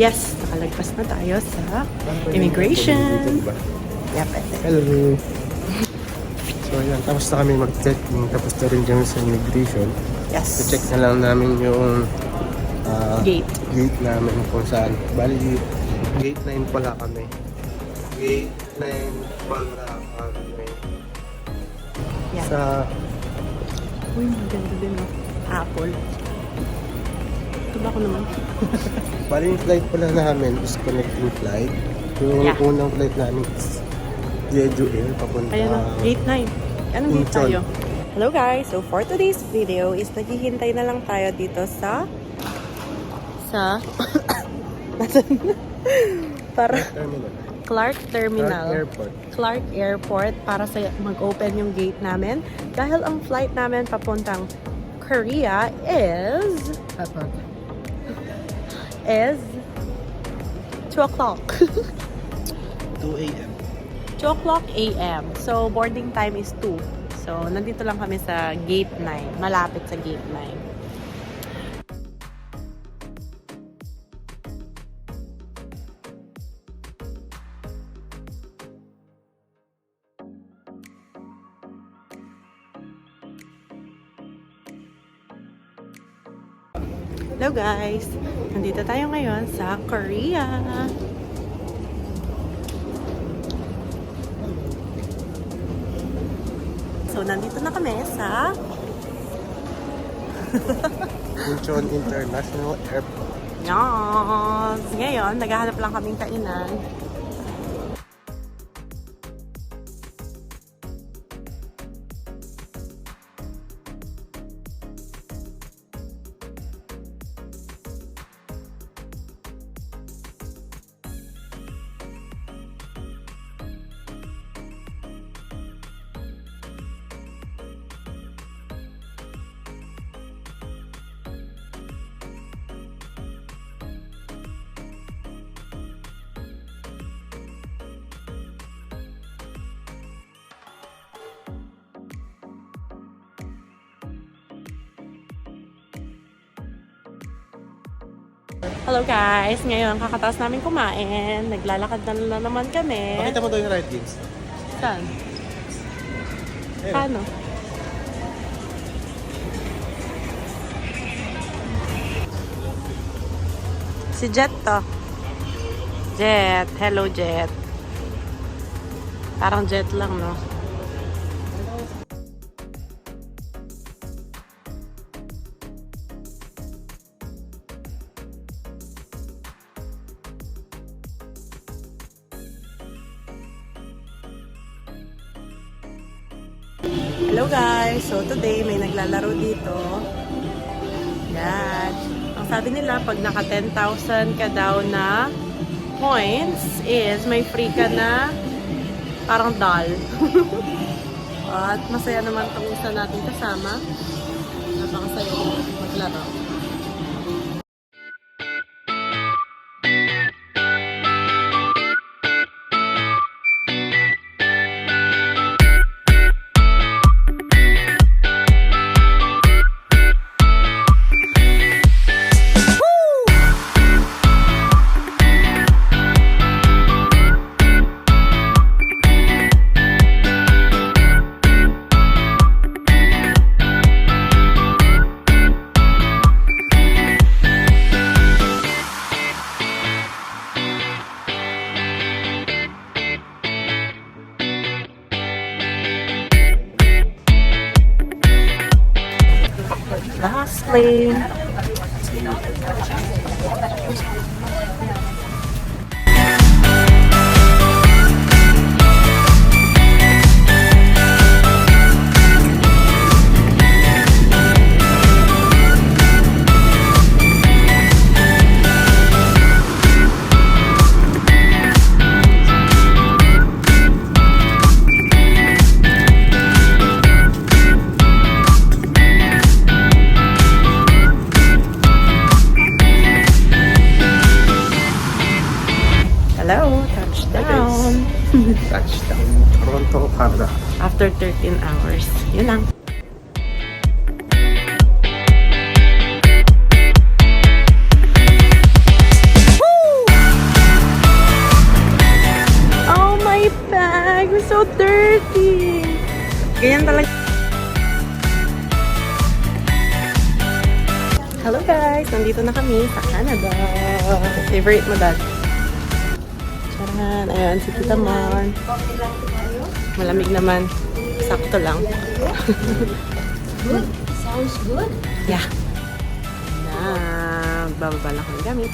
Yes, nakalagpas na tayo sa immigration. Yep, Hello. So ayan, tapos na kami mag-checking. Tapos na rin kami sa immigration. yes. So check na lang namin yung Gate. gate namin kung saan. Bali, gate 9 pala kami. Gate 9 pala kami. Yan. Sa Uy, maganda din oh. Apple. Ito ba ako naman? bali yung flight pala namin is connecting flight. Yung Yeah. unang flight namin is Jeju Air papunta. Ayan na, gate 9. Anong gate Incheon. tayo? Hello guys! So for today's video is naghihintay na lang tayo dito sa nasan? Para Terminal. Clark Terminal. Clark Airport. Clark Airport para sa mag-open yung gate namin. Dahil ang flight namin papuntang Korea is 2 o'clock. 2 a.m. 2 o'clock a.m. So, boarding time is 2. So, nandito lang kami sa gate 9. Malapit sa gate 9. Hello guys! Nandito tayo ngayon sa Korea. So, nandito na kami sa Incheon International Airport. Yes! Ngayon, naghahanap lang kaming kainan. Hello guys! Ngayon, kakataas namin kumain. Naglalakad na naman kami. Pakita mo daw yung right gates. Saan? Ayun. Paano? Si Jet to. Jet. Hello, Jet. Parang Jet lang, no? Hello guys! So today may naglalaro dito. Yan. Ang sabi nila pag naka 10,000 ka daw na points is may free ka na parang doll. At masaya naman itong isa natin kasama. Napakasaya maglaro. Last lane. Hello, touchdown. Touchdown. Toronto, Canada. After 13 hours. Yun lang. Woo! nandito na kami sa Canada. Favorite mo, Dad? Charan. Ayan, si Tita Mon. Malamig naman. Sakto lang. Good. Sounds good. Yeah. Na, bababa lang kami gamit.